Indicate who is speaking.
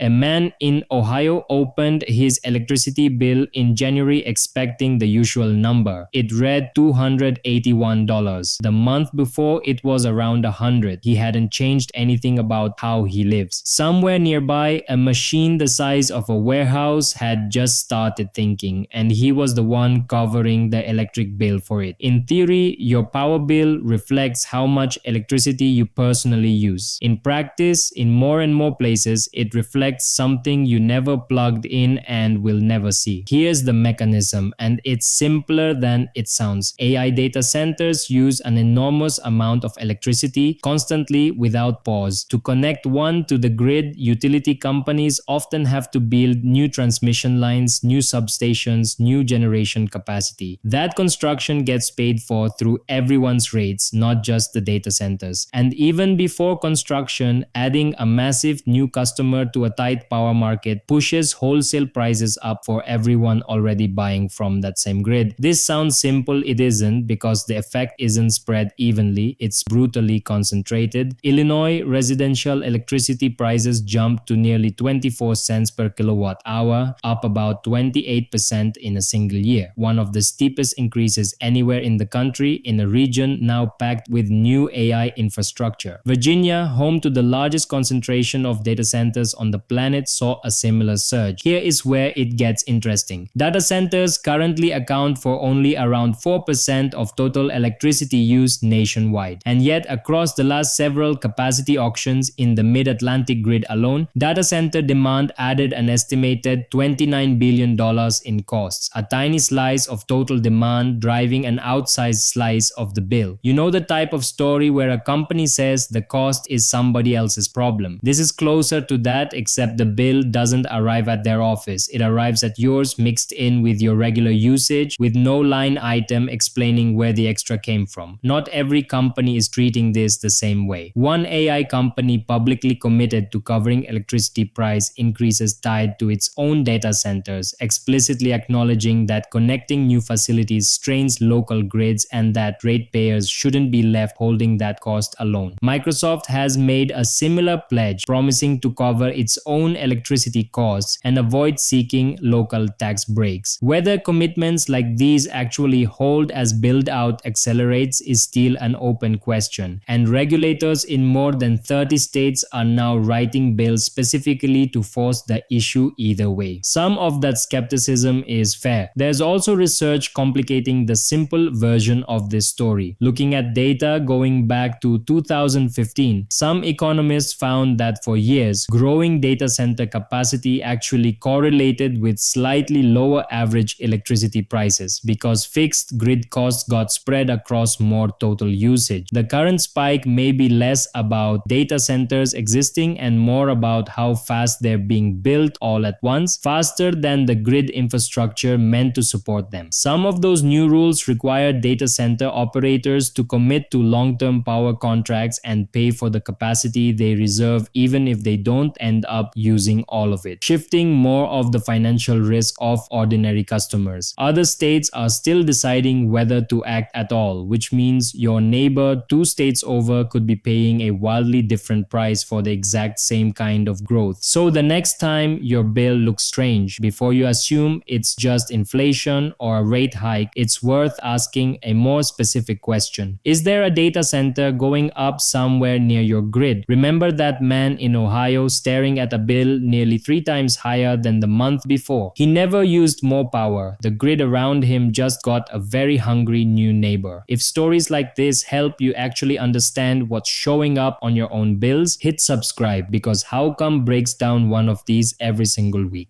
Speaker 1: A man in Ohio opened his electricity bill in January expecting the usual number. It read $281. The month before it was around 100. He hadn't changed anything about how he lives. Somewhere nearby, a machine the size of a warehouse had just started thinking, and he was the one covering the electric bill for it. In theory, your power bill reflects how much electricity you personally use. In practice, in more and more places, it reflects something you never plugged in and will never see. Here's the mechanism, and it's simpler than it sounds. AI data centers use an enormous amount of electricity constantly without pause. To connect one to the grid, utility companies often have to build new transmission lines, new substations, new generation capacity. That construction gets paid for through everyone's rates, not just the data centers. And even before construction, adding a massive new customer to a tight power market pushes wholesale prices up for everyone already buying from that same grid. This sounds simple, it isn't, because the effect isn't spread evenly, it's brutally concentrated. Illinois residential electricity prices jumped to nearly 24 cents per kilowatt hour, up about 28% in a single year, one of the steepest increases anywhere in the country in a region now packed with new AI infrastructure. Virginia, home to the largest concentration of data centers on the planet, saw a similar surge. Here is where it gets interesting. Data centers currently account for only around 4% of total electricity used nationwide. And yet, across the last several capacity auctions in the mid-Atlantic grid alone, data center demand added an estimated $29 billion in costs, a tiny slice of total demand driving an outsized slice of the bill. You know the type of story where a company says the cost is somebody else's problem. This is closer to that, except the bill doesn't arrive at their office. It arrives at yours mixed in with your regular usage, with no line item explaining where the extra came from. Not every company is treating this the same way. One AI company publicly committed to covering electricity price increases tied to its own data centers, explicitly acknowledging that connecting new facilities strains local grids and that ratepayers shouldn't be left holding that cost alone. Microsoft has made a similar pledge, promising to cover its own electricity costs and avoid seeking local tax breaks. Whether commitments like these actually hold as build-out accelerates is still an open question, and regulators in more than 30 states are now writing bills specifically to force the issue either way. Some of that skepticism is fair. There's also research complicating the simple version of this story. Looking at data going back to 2015, some economists found that for years, growing data center capacity actually correlated with slightly lower average electricity prices because fixed grid costs got spread across more total usage. The current spike may be less about data centers existing and more about how fast they're being built all at once, faster than the grid infrastructure meant to support them. Some of those new rules require data center operators to commit to long-term power contracts and pay for the capacity they reserve even if they don't end up using all of it, shifting more of the financial risk off ordinary customers. Other states are still deciding whether to act at all, which means your neighbor 2 states over could be paying a wildly different price for the exact same kind of growth. So the next time your bill looks strange, before you assume it's just inflation or a rate hike, it's worth asking a more specific question. Is there a data center going up somewhere near your grid? Remember that man in Ohio staring at a bill nearly 3 times higher than the month before? He never used more power. The grid around him just got a very hungry new neighbor. If stories like this help you actually understand what's showing up on your own bills, hit subscribe, because How Come breaks down one of these every single week.